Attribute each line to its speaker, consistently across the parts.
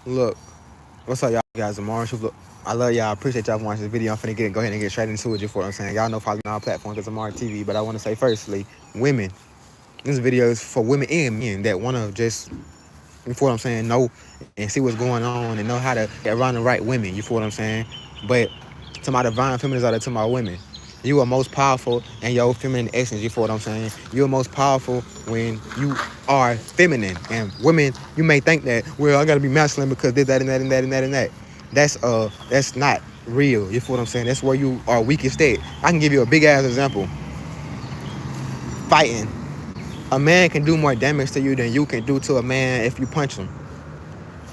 Speaker 1: Look, what's up, y'all guys? Look, I love y'all. Appreciate y'all watching this video. I'm finna go ahead and get straight into it. You feel what I'm saying? Y'all know follow me on our platform because I'm on TV. But I want to say firstly, women. This video is for women and men that want to just, you feel what I'm saying, know and see what's going on and know how to get around the right women. You feel what I'm saying? But to my divine feminists out there, to my women, you are most powerful in your feminine essence. You feel what I'm saying? You are most powerful when you are feminine. And women, you may think that, well, I gotta be masculine because this, that, and that, and that, and that, and that. That's not real. You feel what I'm saying? That's where you are weakest at. I can give you a big ass example. Fighting. A man can do more damage to you than you can do to a man if you punch him.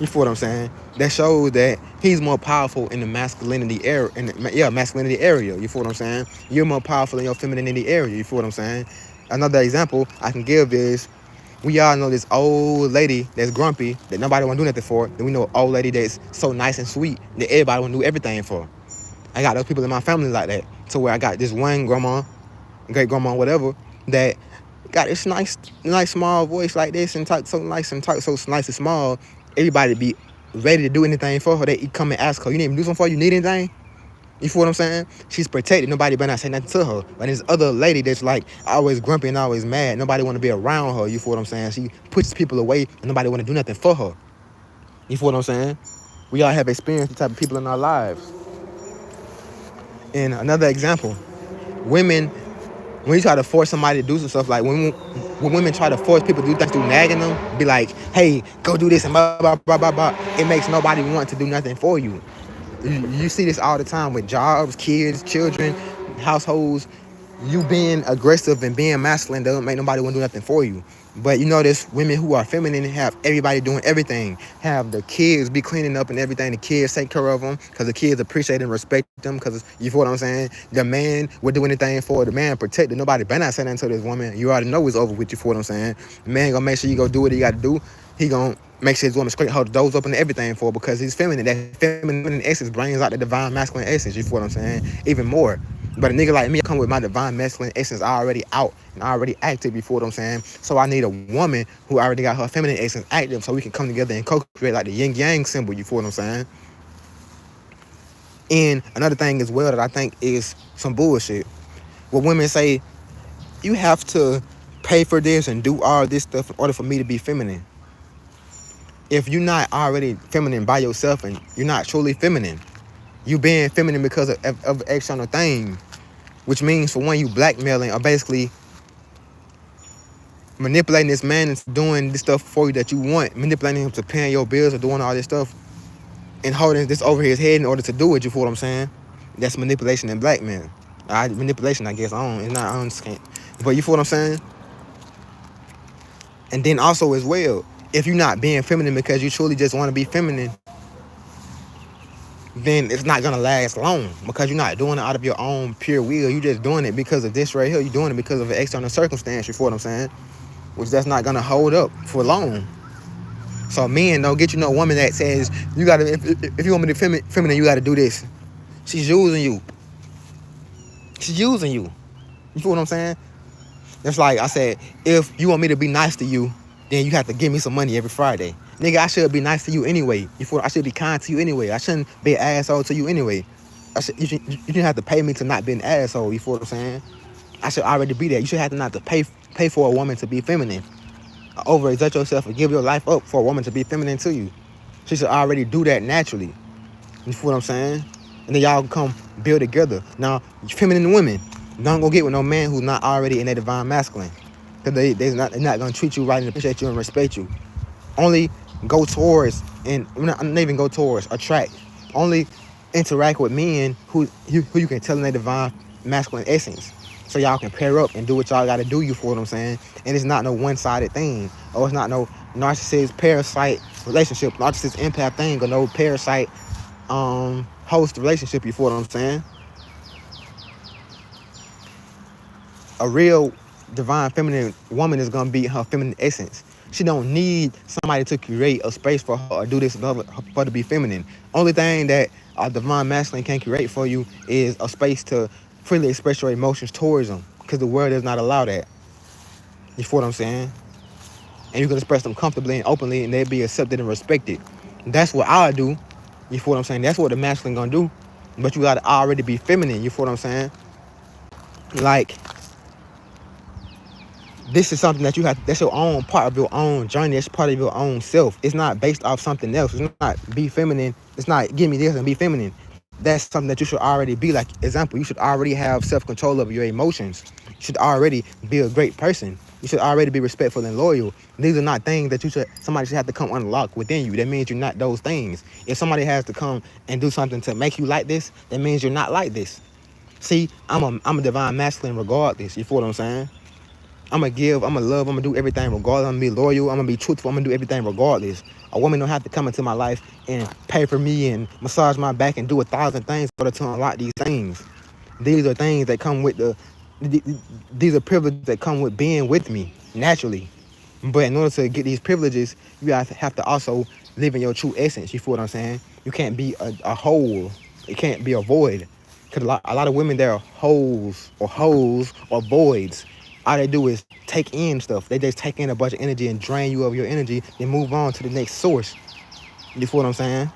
Speaker 1: You feel what I'm saying? That shows that he's more powerful in the masculinity area. Masculinity area. You feel what I'm saying? You're more powerful in your femininity area. You feel what I'm saying? Another example I can give is we all know this old lady that's grumpy that nobody want to do nothing for. Then we know an old lady that's so nice and sweet that everybody want to do everything for. I got those people in my family like that. To where I got this one grandma, great grandma, whatever, that got this nice small voice like this and talk so nice and small. Everybody be ready to do anything for her. They come and ask her, you need me to do something for you? Need anything? You feel what I'm saying? She's protected. Nobody better not say nothing to her. But this other lady that's like always grumpy and always mad. Nobody want to be around her. You feel what I'm saying? She pushes people away and nobody want to do nothing for her. You feel what I'm saying? We all have experienced the type of people in our lives. And another example, women, when you try to force somebody to do some stuff, like when women try to force people to do things through nagging them, be like, hey, go do this and blah, blah, blah, blah, blah. It makes nobody want to do nothing for you. You see this all the time with jobs, kids, children, households. You being aggressive and being masculine doesn't make nobody want to do nothing for you. But you notice women who are feminine have everybody doing everything. Have the kids be cleaning up and everything. The kids take care of them because the kids appreciate and respect them because you feel what I'm saying? The man would do anything for the man, protect it. Nobody better not say nothing to this woman. You already know it's over with. You feel what I'm saying? The man gonna make sure you go do what he got to do. He gonna make sure his woman straight hold the doors open and everything for because he's feminine. That feminine essence brings out the divine masculine essence. You feel what I'm saying? Even more. But a nigga like me, I come with my divine masculine essence already out and already active, you feel what I'm saying? So I need a woman who already got her feminine essence active so we can come together and co-create like the yin yang symbol, you feel what I'm saying? And another thing as well that I think is some bullshit. When women say, you have to pay for this and do all this stuff in order for me to be feminine. If you're not already feminine by yourself and you're not truly feminine, you being feminine because of external things, which means for one, you blackmailing or basically manipulating this man into doing this stuff for you that you want, manipulating him to paying your bills or doing all this stuff and holding this over his head in order to do it. You feel what I'm saying? That's manipulation and blackmail. Manipulation, I guess. It's not. I just can't. But you feel what I'm saying? And then also as well, if you're not being feminine because you truly just want to be feminine, then it's not gonna last long because you're not doing it out of your own pure will. You're just doing it because of this right here. You're doing it because of an external circumstance. You feel what I'm saying? Which that's not gonna hold up for long. So men, don't get you no woman that says you gotta if you want me to be feminine, you gotta do this. She's using you. She's using you. You feel what I'm saying? It's like I said, if you want me to be nice to you, then you have to give me some money every Friday. Nigga, I should be nice to you anyway. I should be kind to you anyway. I shouldn't be an asshole to you anyway. You shouldn't have to pay me to not be an asshole. You feel what I'm saying? I should already be there. You should have to not to pay for a woman to be feminine. Overexert yourself and give your life up for a woman to be feminine to you. She should already do that naturally. You feel what I'm saying? And then y'all come build together. Now, feminine women, don't go get with no man who's not already in that divine masculine. Because they're not going to treat you right and appreciate you and respect you. Only go towards, and not even go towards, attract. Only interact with men who you can tell in their divine masculine essence. So y'all can pair up and do what y'all got to do, you feel what I'm saying? And it's not no one-sided thing. Or it's not no narcissist, parasite relationship, narcissist empath thing, or no parasite host relationship, you feel what I'm saying? A real divine feminine woman is gonna be her feminine essence. She don't need somebody to create a space for her or do this for her to be feminine. Only thing that a divine masculine can create for you is a space to freely express your emotions towards them, because the world does not allow that. You feel what I'm saying? And you can express them comfortably and openly, and they'll be accepted and respected. That's what I do. You feel what I'm saying? That's what the masculine gonna do. But you gotta already be feminine. You feel what I'm saying? Like, this is something that you have. That's your own part of your own journey. That's part of your own self. It's not based off something else. It's not be feminine. It's not give me this and be feminine. That's something that you should already be. Like, example, you should already have self-control over your emotions. You should already be a great person. You should already be respectful and loyal. These are not things that somebody should have to come unlock within you. That means you're not those things. If somebody has to come and do something to make you like this, that means you're not like this. See, I'm a divine masculine regardless. You feel what I'm saying? I'm gonna give, I'm gonna love, I'm gonna do everything regardless. I'm gonna be loyal, I'm gonna be truthful, I'm gonna do everything regardless. A woman don't have to come into my life and pay for me and massage my back and do 1,000 things in order to unlock these things. These are things that come with these are privileges that come with being with me naturally. But in order to get these privileges, you have to also live in your true essence. You feel what I'm saying? You can't be a hole. It can't be a void. Because a lot of women, they're holes or voids. All they do is take in stuff. They just take in a bunch of energy and drain you of your energy, then move on to the next source. You feel what I'm saying?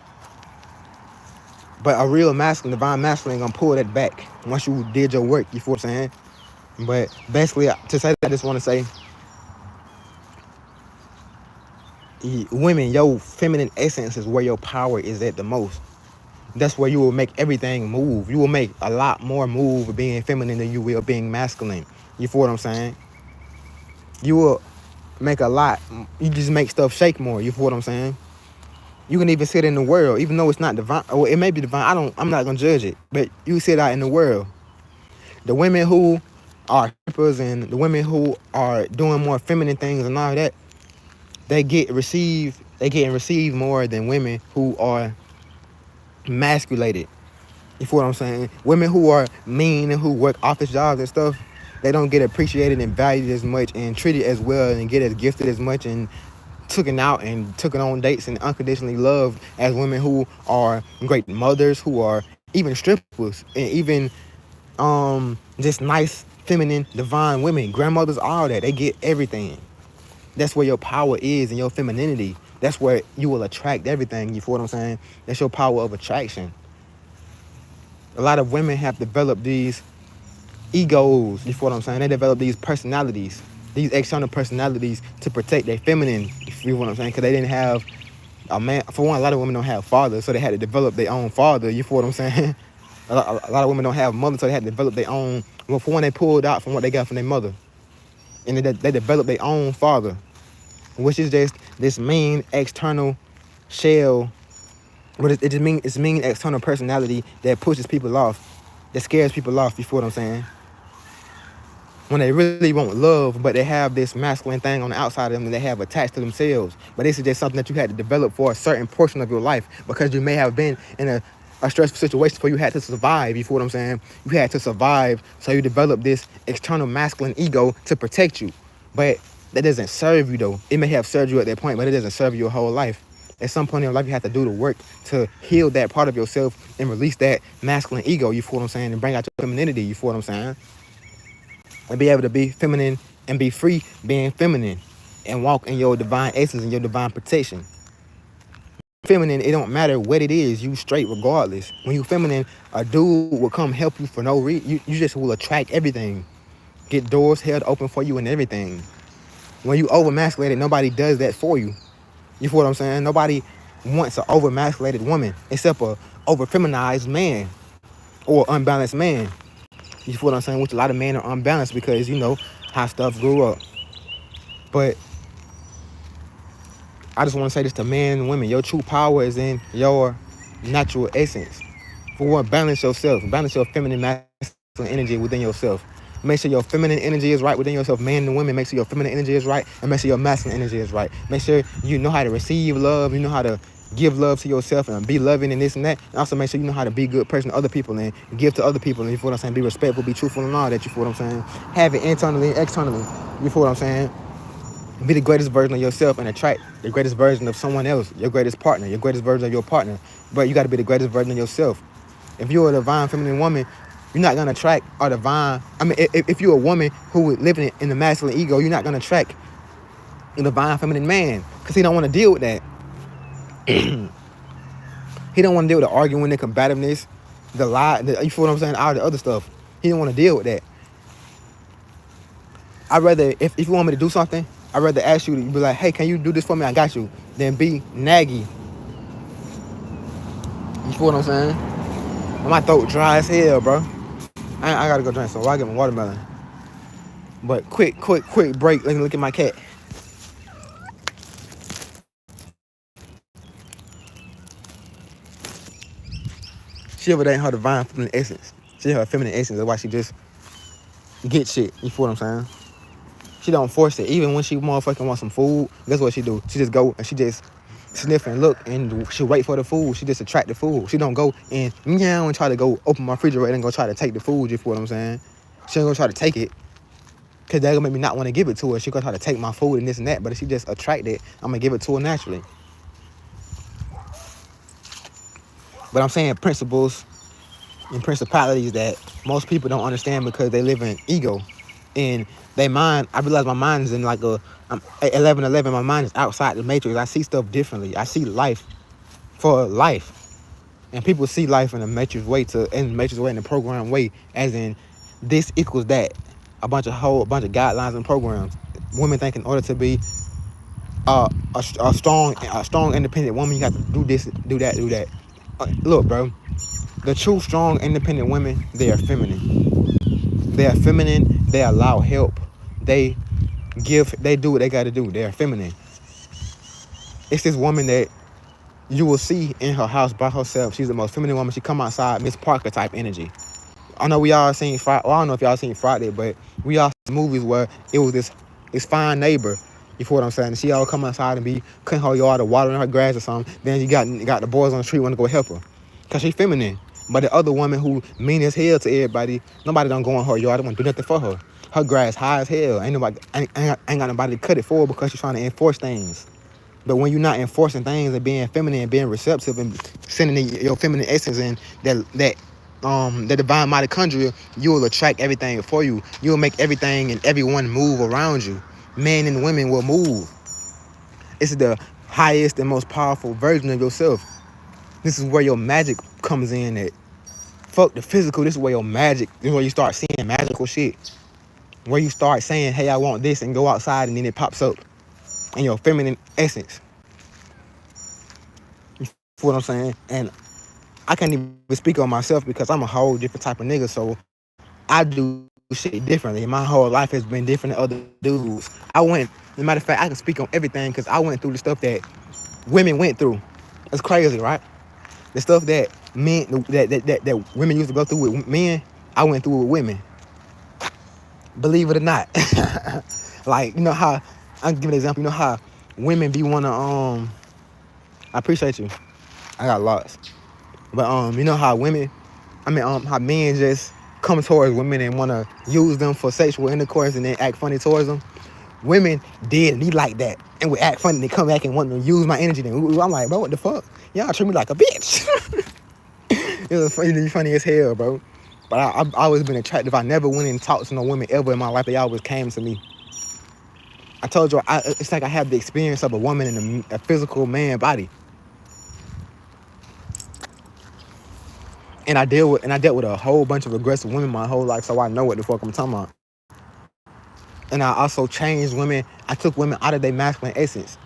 Speaker 1: But a real masculine, divine masculine, ain't gonna pull that back once you did your work. You feel what I'm saying? But basically, to say that, I just want to say, women, your feminine essence is where your power is at the most. That's where you will make everything move. You will make a lot more move being feminine than you will being masculine. You feel what I'm saying? You will make a lot. You just make stuff shake more. You feel what I'm saying? You can even see it in the world, even though it's not divine. Or it may be divine. I'm not gonna judge it, but you see it out in the world. The women who are strippers and the women who are doing more feminine things and all that, they getting received more than women who are emasculated. You feel what I'm saying? Women who are mean and who work office jobs and stuff, they don't get appreciated and valued as much and treated as well and get as gifted as much and taken out and taken on dates and unconditionally loved as women who are great mothers, who are even strippers and even just nice, feminine, divine women, grandmothers, all that. They get everything. That's where your power is and your femininity. That's where you will attract everything. You feel what I'm saying? That's your power of attraction. A lot of women have developed these egos. You feel what I'm saying? They develop these personalities, these external personalities to protect their feminine. You feel what I'm saying? Because they didn't have a man. For one, a lot of women don't have fathers, so they had to develop their own father. You feel what I'm saying? A lot of women don't have mothers, so they had to develop their own. Well, for one, they pulled out from what they got from their mother, and they developed their own father, which is just this mean external shell. But it's mean external personality that pushes people off, that scares people off. You feel what I'm saying? When they really want love, but they have this masculine thing on the outside of them that they have attached to themselves. But this is just something that you had to develop for a certain portion of your life because you may have been in a stressful situation where you had to survive. You feel what I'm saying? You had to survive, so you develop this external masculine ego to protect you. But that doesn't serve you though. It may have served you at that point, but it doesn't serve you your whole life. At some point in your life, you have to do the work to heal that part of yourself and release that masculine ego, you feel what I'm saying, and bring out your femininity, you feel what I'm saying? And be able to be feminine and be free being feminine and walk in your divine essence and your divine protection. Feminine, it don't matter what it is, you straight regardless. When you feminine, a dude will come help you for no reason. You just will attract everything. Get doors held open for you and everything. When you over-masculated, nobody does that for you. You feel what I'm saying? Nobody wants an over-masculated woman except a over-feminized man or unbalanced man. You feel what I'm saying? Which a lot of men are unbalanced because, you know, how stuff grew up. But I just want to say this to men and women. Your true power is in your natural essence. For one, balance yourself. Balance your feminine, masculine energy within yourself. Make sure your feminine energy is right within yourself. Men and women, make sure your feminine energy is right. And make sure your masculine energy is right. Make sure you know how to receive love. You know how to give love to yourself and be loving and this and that. And also make sure you know how to be a good person to other people and give to other people. And you feel what I'm saying? Be respectful, be truthful and all that. You feel what I'm saying? Have it internally and externally. You feel what I'm saying? Be the greatest version of yourself and attract the greatest version of someone else, your greatest partner, your greatest version of your partner. But you got to be the greatest version of yourself. If you're a divine feminine woman, you're not going to attract a divine... I mean, if you're a woman who is living in the masculine ego, you're not going to attract a divine feminine man because he don't want to deal with that. He don't want to deal with the arguing, the combativeness, the lie, you feel what I'm saying? All the other stuff. He don't want to deal with that. I'd rather, if you want me to do something, I'd rather ask you to be like, hey, can you do this for me? I got you. Than be naggy. You feel what I'm saying? My throat dry as hell, bro. I gotta go drink some. I get my watermelon. But quick break. Let me look at my cat. She over there in her divine feminine essence. She her feminine essence. That's why she just get shit. You feel what I'm saying? She don't force it. Even when she motherfucking wants some food, guess what she do? She just go and she just sniff and look and she wait for the food. She just attract the food. She don't go and meow and try to go open my refrigerator and go try to take the food. You feel what I'm saying? She ain't gonna try to take it. Cause that gonna make me not want to give it to her. She gonna try to take my food and this and that. But if she just attract it, I'm gonna give it to her naturally. But I'm saying principles and principalities that most people don't understand because they live in ego. And they mind, I realize my mind is in like I'm 11:11. My mind is outside the matrix. I see stuff differently. I see life for life. And people see life in a matrix way in the program way, as in this equals that. A bunch of guidelines and programs. Women think in order to be a strong independent woman, you have to do this, do that, do that. Look, bro, the true strong independent women, they are feminine. They are feminine. They allow help. They do what they got to do. They are feminine. It's this woman that you will see in her house by herself. She's the most feminine woman. She come outside, Miss Parker type energy. I know we all seen Friday. Well, I don't know if y'all seen Friday, but we all seen movies where it was this fine neighbor. You feel what I'm saying? She all come outside and be cutting her yard or watering her grass or something. Then you got the boys on the street want to go help her, cause she's feminine. But the other woman who mean as hell to everybody, nobody don't go in her yard. They want to do nothing for her. Her grass high as hell. Ain't got nobody to cut it for because she's trying to enforce things. But when you're not enforcing things and being feminine and being receptive and sending your feminine essence in the divine mitochondria, you will attract everything for you. You will make everything and everyone move around you. Men and women will move. It's the highest and most powerful version of yourself. This is where your magic comes in at. Fuck the physical. This is where your magic, this is where you start seeing magical shit. Where you start saying, hey, I want this, and go outside and then it pops up in your feminine essence. You feel what I'm saying? And I can't even speak on myself because I'm a whole different type of nigga, so I do shit differently. My whole life has been different than other dudes. As a matter of fact, I can speak on everything because I went through the stuff that women went through. That's crazy, right? The stuff that men, that women used to go through with men, I went through with women. Believe it or not. Like, you know how, I'll give you an example. You know how women be wanna, I appreciate you. I got lots. But, you know how how men just come towards women and want to use them for sexual intercourse and then act funny towards them. Women did me like that and would act funny and come back and want to use my energy. Then I'm like, bro, what the fuck? Y'all treat me like a bitch. It was funny as hell, bro. But I've always been attractive. I never went and talked to no women ever in my life. They always came to me. I told you, it's like I have the experience of a woman in a physical man body. And I dealt with a whole bunch of aggressive women my whole life, so I know what the fuck I'm talking about. And I also changed women. I took women out of their masculine essence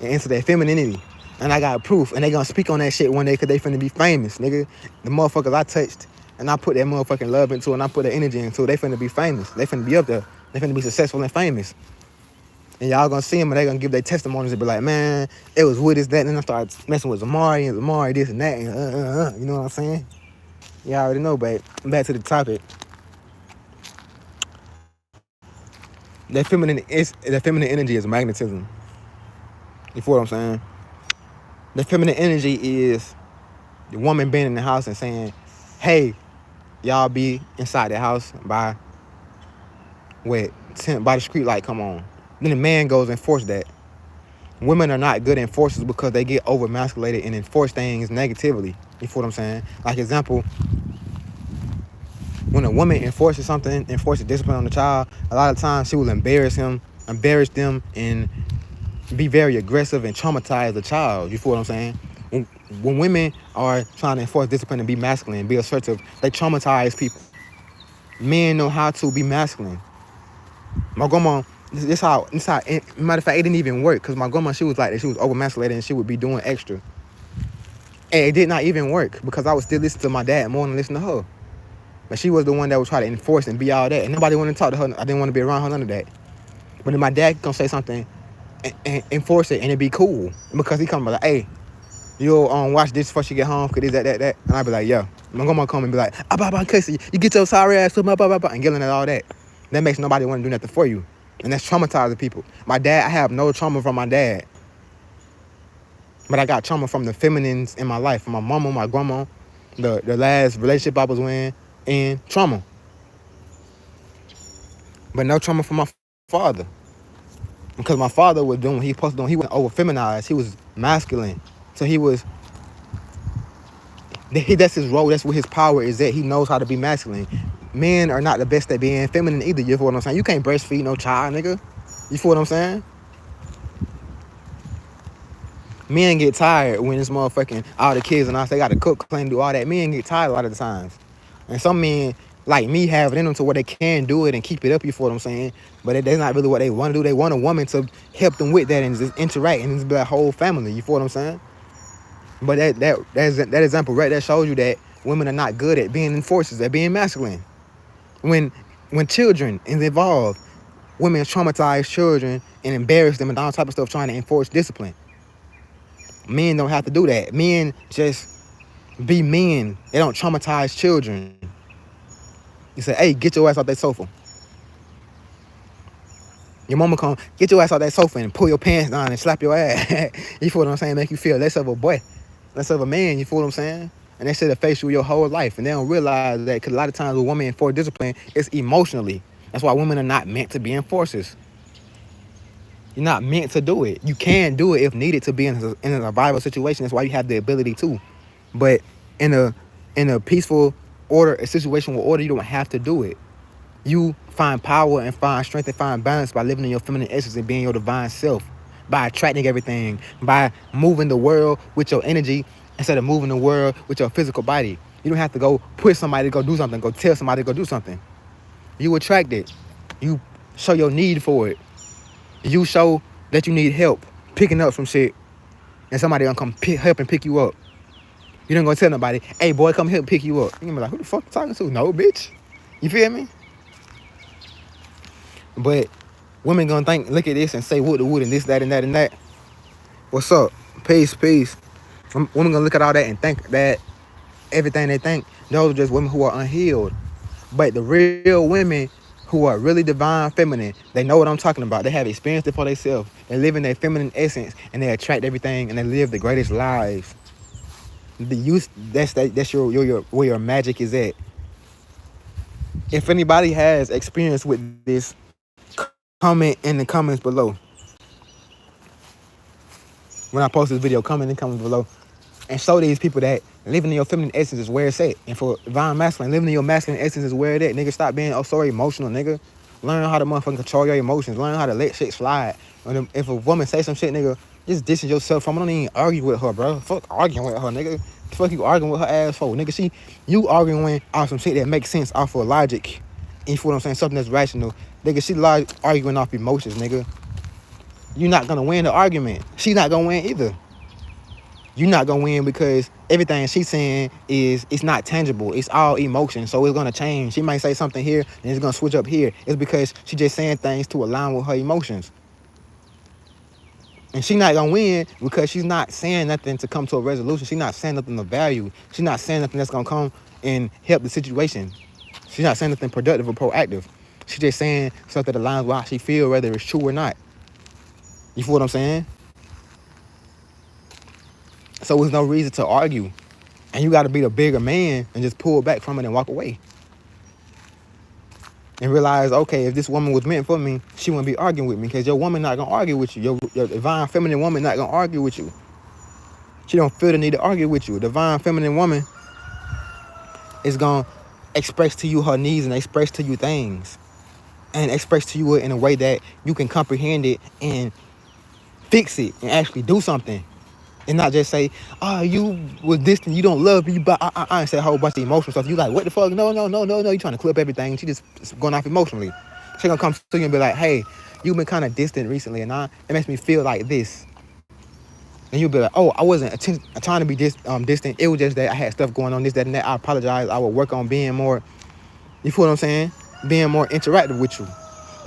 Speaker 1: and into their femininity. And I got proof. And they gonna speak on that shit one day because they finna be famous, nigga. The motherfuckers I touched and I put that motherfucking love into it and I put that energy into it, they finna be famous. They finna be up there. They finna be successful and famous. And y'all gonna see them and they gonna give their testimonies and be like, man, it was with this, that. And then I started messing with Zamari this and that. And you know what I'm saying? Y'all already know, babe. Back to the topic. That feminine energy is magnetism. You feel what I'm saying? The feminine energy is the woman being in the house and saying, hey, y'all be inside the house by the street light come on. Then the man goes and enforce that. Women are not good enforcers because they get over masculated and enforce things negatively. You feel what I'm saying? Like example, when a woman enforces discipline on the child, a lot of times she will embarrass them, and be very aggressive and traumatize the child. You feel what I'm saying? When women are trying to enforce discipline and be masculine, be assertive, they traumatize people. Men know how to be masculine. My grandma, matter of fact, it didn't even work because my grandma, she was like that. She was over masculated and she would be doing extra. And it did not even work because I would still listen to my dad more than listen to her. But she was the one that would try to enforce and be all that. And nobody wanted to talk to her. I didn't want to be around her, none of that. But then my dad gonna say something and enforce it and it be cool. Because he come like, hey, you'll watch this before she get home, cause this, that. And I'd be like, yeah. My grandma come and be like, you get your sorry ass up, and yelling at all that. That makes nobody want to do nothing for you. And that's traumatizing people. My dad, I have no trauma from my dad. But I got trauma from the feminines in my life, from my mama, my grandma, the last relationship I was in trauma. But no trauma from my father. Because my father was doing what he was supposed to do. He wasn't over feminized. He was masculine. So that's his role. That's what his power is at. He knows how to be masculine. Men are not the best at being feminine either. You feel what I'm saying? You can't breastfeed no child, nigga. You feel what I'm saying? Men get tired when it's motherfucking all the kids and they got to cook, clean, do all that. Men get tired a lot of the times. And some men, like me, have it in them to where they can do it and keep it up, you feel what I'm saying? But that's not really what they want to do. They want a woman to help them with that and just interact and just be a whole family, you feel what I'm saying? But that example right there shows you that women are not good at being enforcers, at being masculine. When children is involved, women traumatize children and embarrass them and all type of stuff trying to enforce discipline. Men don't have to do that. Men just be men. They don't traumatize children. You say, hey, get your ass off that sofa. Your mama come, get your ass off that sofa and pull your pants down and slap your ass. You feel what I'm saying? Make you feel less of a boy, less of a man. You feel what I'm saying? And they should have faced you your whole life. And they don't realize that because a lot of times with women enforce discipline, it's emotionally. That's why women are not meant to be enforcers. You're not meant to do it. You can do it if needed to be in a survival situation. That's why you have the ability to. But in a peaceful order, a situation with order, you don't have to do it. You find power and find strength and find balance by living in your feminine essence and being your divine self. By attracting everything. By moving the world with your energy instead of moving the world with your physical body. You don't have to go push somebody to go do something. Go tell somebody to go do something. You attract it. You show your need for it. You show that you need help picking up some shit, and somebody gonna come help and pick you up. You don't gonna tell nobody, hey boy, come help pick you up. You gonna be like, who the fuck you talking to? No, bitch. You feel me? But women gonna look at this and say wood to wood and this, that, and that, and that. What's up? Peace. Women gonna look at all that and think that everything they think, those are just women who are unhealed. But the real women who are really divine feminine, they know what I'm talking about. They have experienced it for themselves. They live in their feminine essence and they attract everything and they live the greatest lives. That's where your magic is at. If anybody has experience with this, comment in the comments below. When I post this video, comment in the comments below and show these people that living in your feminine essence is where it's at. And for divine masculine, living in your masculine essence is where it at. Nigga, stop being so emotional, nigga. Learn how to motherfucking control your emotions. Learn how to let shit slide. If a woman say some shit, nigga, just distance yourself from her. Don't even argue with her, bro. Fuck arguing with her, nigga. The fuck you arguing with her ass for? Nigga, you arguing off some shit that makes sense off of logic. You feel what I'm saying? Something that's rational. Nigga, she arguing off emotions, nigga. You're not gonna win the argument. She's not gonna win either. You're not gonna win because everything she's saying it's not tangible. It's all emotion, so it's gonna change. She might say something here, and it's gonna switch up here. It's because she's just saying things to align with her emotions. And she's not gonna win because she's not saying nothing to come to a resolution. She's not saying nothing of value. She's not saying nothing that's gonna come and help the situation. She's not saying nothing productive or proactive. She's just saying stuff that aligns with how she feels, whether it's true or not. You feel what I'm saying? So there's no reason to argue. And you got to be the bigger man and just pull back from it and walk away. And realize, okay, if this woman was meant for me, she wouldn't be arguing with me because your woman not going to argue with you. Your divine feminine woman not going to argue with you. She don't feel the need to argue with you. Divine feminine woman is going to express to you her needs and express to you things. And express to you in a way that you can comprehend it and fix it and actually do something. And not just say, oh, you was distant, you don't love me, but and say a whole bunch of emotional stuff. You like, what the fuck? No. You trying to clip everything. She just going off emotionally. She gonna come to you and be like, hey, you've been kind of distant recently, and it makes me feel like this. And you'll be like, oh, I wasn't trying to be distant. It was just that I had stuff going on, this, that, and that. I apologize. I will work on being more, you feel what I'm saying? Being more interactive with you.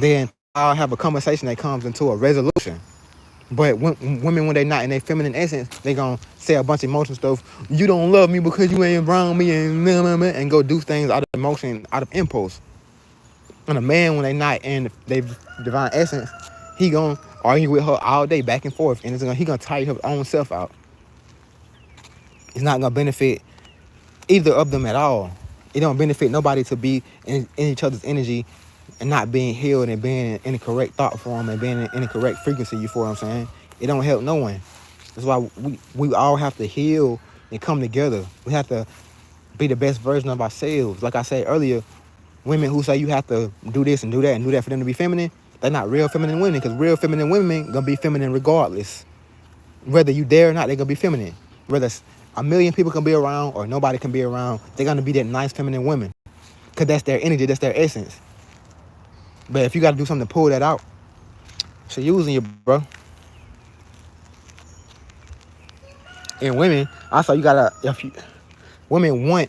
Speaker 1: Then I'll have a conversation that comes into a resolution. But women, when they're not in their feminine essence, they gonna say a bunch of emotional stuff. You don't love me because you ain't around me, and go do things out of emotion, out of impulse. And a man, when they not in their divine essence, he gonna argue with her all day, back and forth, and he gonna tire his own self out. It's not gonna benefit either of them at all. It don't benefit nobody to be in each other's energy and not being healed and being in the correct thought form and being in the correct frequency. You feel what I'm saying? It don't help no one. That's why we all have to heal and come together. We have to be the best version of ourselves. Like I said earlier, women who say you have to do this and do that for them to be feminine, they're not real feminine women, because real feminine women gonna be feminine regardless. Whether you dare or not, they're gonna be feminine. Whether a million people can be around or nobody can be around, they're gonna be that nice feminine women, because that's their energy, that's their essence. But if you gotta do something to pull that out, so using you, bro. And women, also women want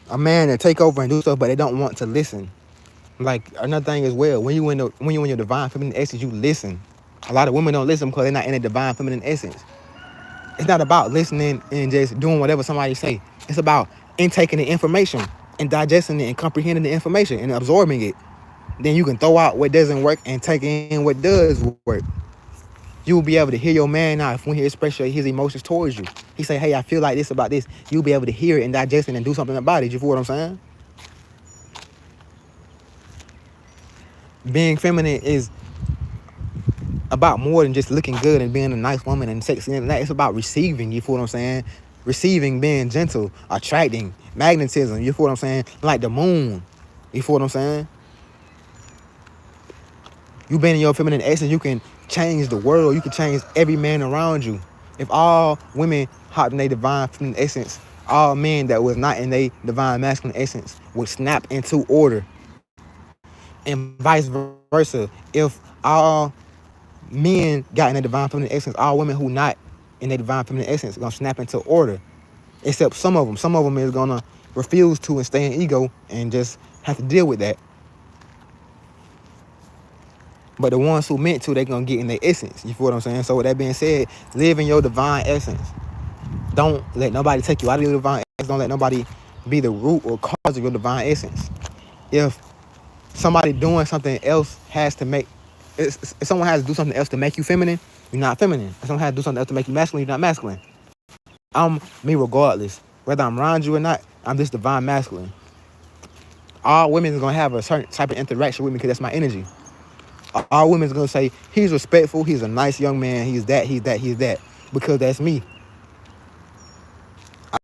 Speaker 1: a man to take over and do stuff, but they don't want to listen. Like another thing as well, when you in your divine feminine essence, you listen. A lot of women don't listen because they're not in a divine feminine essence. It's not about listening and just doing whatever somebody say. It's about intaking the information and digesting it and comprehending the information and absorbing it. Then you can throw out what doesn't work and take in what does work. You will be able to hear your man out when he expresses his emotions towards you. He say, hey, I feel like this about this. You'll be able to hear it and digest it and do something about it. You feel what I'm saying? Being feminine is about more than just looking good and being a nice woman and sexy and that. It's about receiving. You feel what I'm saying? Receiving, being gentle, attracting, magnetism. You feel what I'm saying? Like the moon. You feel what I'm saying? You being in your feminine essence, you can change the world. You can change every man around you. If all women hopped in their divine feminine essence, all men that was not in their divine masculine essence would snap into order. And vice versa. If all men got in their divine feminine essence, all women who not in their divine feminine essence are gonna snap into order. Except some of them. Some of them is gonna refuse to and stay in ego and just have to deal with that. But the ones who meant to, they gonna get in their essence. You feel what I'm saying? So with that being said, live in your divine essence. Don't let nobody take you out of your divine essence. Don't let nobody be the root or cause of your divine essence. If somebody doing something else has to make, if someone has to do something else to make you feminine, you're not feminine. If someone has to do something else to make you masculine, you're not masculine. I'm me regardless. Whether I'm around you or not, I'm this divine masculine. All women is gonna have a certain type of interaction with me because that's my energy. All women is gonna say, he's respectful, he's a nice young man, he's that, because that's me.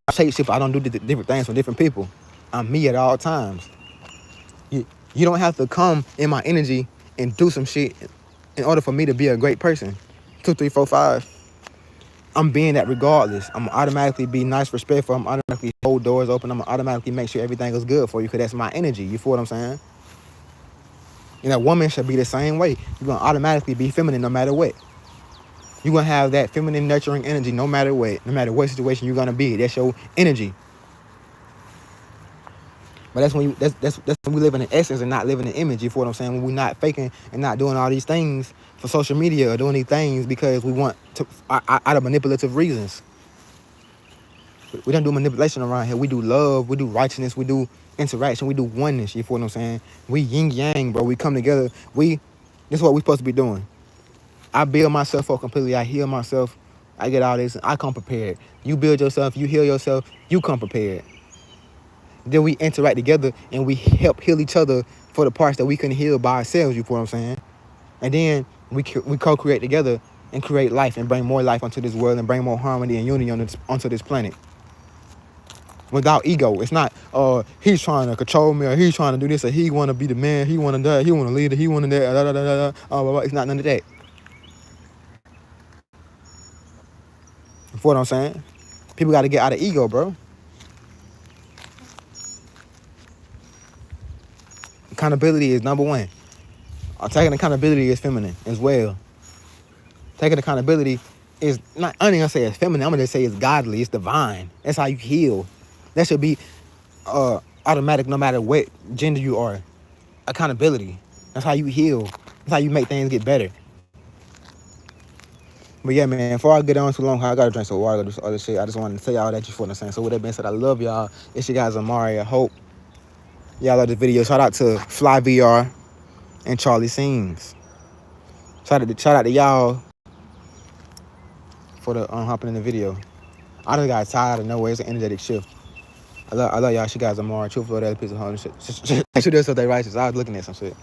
Speaker 1: I shape shift, I don't do different things for different people. I'm me at all times. You don't have to come in my energy and do some shit in order for me to be a great person. 2, 3, 4, 5. I'm being that regardless. I'm automatically be nice, respectful. I'm automatically hold doors open. I'm automatically make sure everything is good for you because that's my energy. You feel what I'm saying? And a woman should be the same way. You're going to automatically be feminine no matter what. You're going to have that feminine nurturing energy no matter what. No matter what situation you're going to be. That's your energy. But that's when we live in the essence and not living in the image. You feel what I'm saying? When we're not faking and not doing all these things for social media or doing these things because we want to, out of manipulative reasons. We don't do manipulation around here. We do love. We do righteousness. We do interaction. We do oneness. You feel what I'm saying? We yin yang, bro. We come together. This is what we're supposed to be doing. I build myself up completely. I heal myself. I get all this. I come prepared. You build yourself. You heal yourself. You come prepared. Then we interact together and we help heal each other for the parts that we couldn't heal by ourselves. You feel what I'm saying? And then we co-create together and create life and bring more life onto this world and bring more harmony and unity onto this planet. Without ego. It's not, he's trying to control me or he's trying to do this or he want to be the man, he want to that, he want to lead it, he want to that, It's not none of that. You feel what I'm saying? People got to get out of ego, bro. Accountability is number one. Taking accountability is feminine as well. Taking accountability is not, I ain't gonna say it's feminine, I'm gonna just say it's godly, it's divine. That's how you heal. That should be automatic no matter what gender you are. Accountability. That's how you heal. That's how you make things get better. But yeah, man, before I get on too long, I gotta drink some water, do some other shit. I just wanted to tell y'all that, you feel what I'm saying. So with that being said, I love y'all. It's your guys Amari. I hope y'all love this video. Shout out to Fly VR and Charlie Scenes. Shout out to y'all for the hopping in the video. I just got tired of nowhere. It's an energetic shift. I love y'all. She guys Amari. Truthful, that piece of home shit. Should do something righteous. I was looking at some shit.